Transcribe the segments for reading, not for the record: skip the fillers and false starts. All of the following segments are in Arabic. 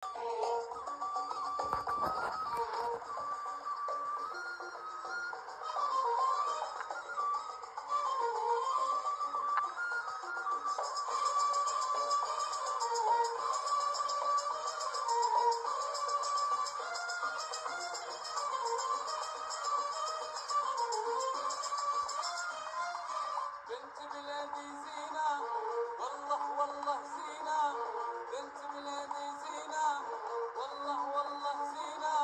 بنت بلادي زينة، والله والله زينة، بنت بلادي زينة، والله والله زينة،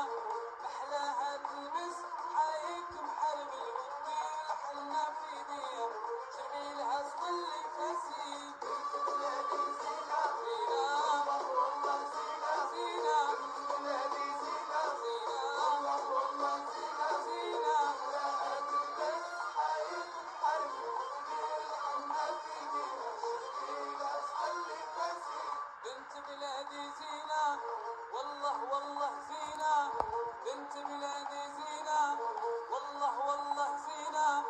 محلاها تلبس حايكم حرب الودي الحنة في ايديها، جميلها صلي فاسي. بنت بلادي زينة زينة، والله والله زينة زينة، بنت بلادي زينة زينة، والله والله زينة زينة، محلاها تلبس حايكم حرب بنت بلادي زينة، والله والله زينة، بنت بلادي زينة، والله والله زينة،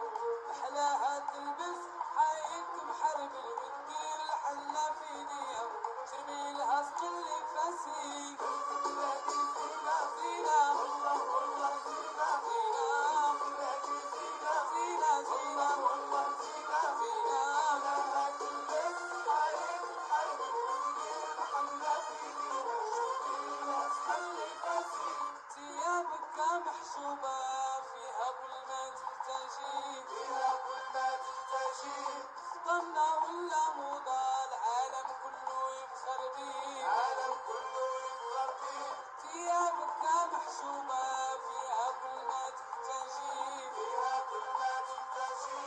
محلاها تلبس حايكم حرب الودي الحلة في ايديها، جميلها صقلي فاسي. بنت بلادي زينة زينة، والله والله زينة زينة، بنت بلادي زينة زينة زينة، والله زينة زينة، محلاها تلبس حايكم حرب الودي الحلة في ايديها، جميلها صقلي فاسي. ثيابك محشوبة فيها كل ما تحتاجي، فيها كل ما تحتاجي، ضمنة ولا موضة العالم كله يفخر بيه، العالم كله يفخر بيه. ثيابك محشوبة فيها كل ما تحتاجي، فيها كل ما تحتاجي،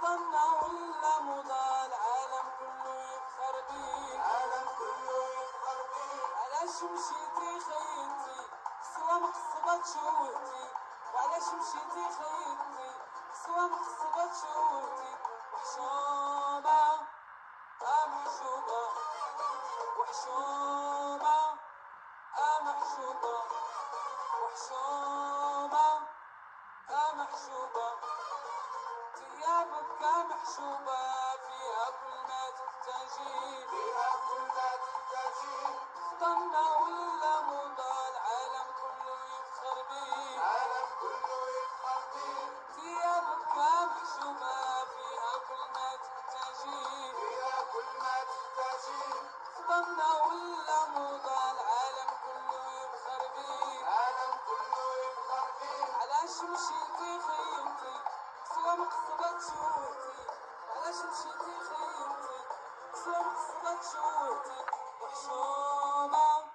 ضمنة ولا موضة العالم كله يفخر بيه، العالم كله يفخر بيه. علاش مشيتي خيتي سوا مقصبة تشوهتي، وعلاش مشيتي خيتي سوا مقصبة تشوهتي، وحشومة محشوبة، وحشومة محشوبة، وحشومة محشوبة. ثيابك محشوبة فيها كل ما تحتاجي، فيها كل ما تحتاجي، ضمنة ولا موضة العالم كله يفخر بيه، العالم كله يفخر بيه. ثيابك محشوبة فيها كل ما تحتاجي، فيها كل ما تحتاجي، ضمنة ولا موضة العالم كله يفخر بيه، العالم كله يفخر بيه. علاش مشيتي خيمتي سوا مقصبة تشوهتي، علاش مشيتي خيمتي سوا مقصبة تشوهتي، وحشومة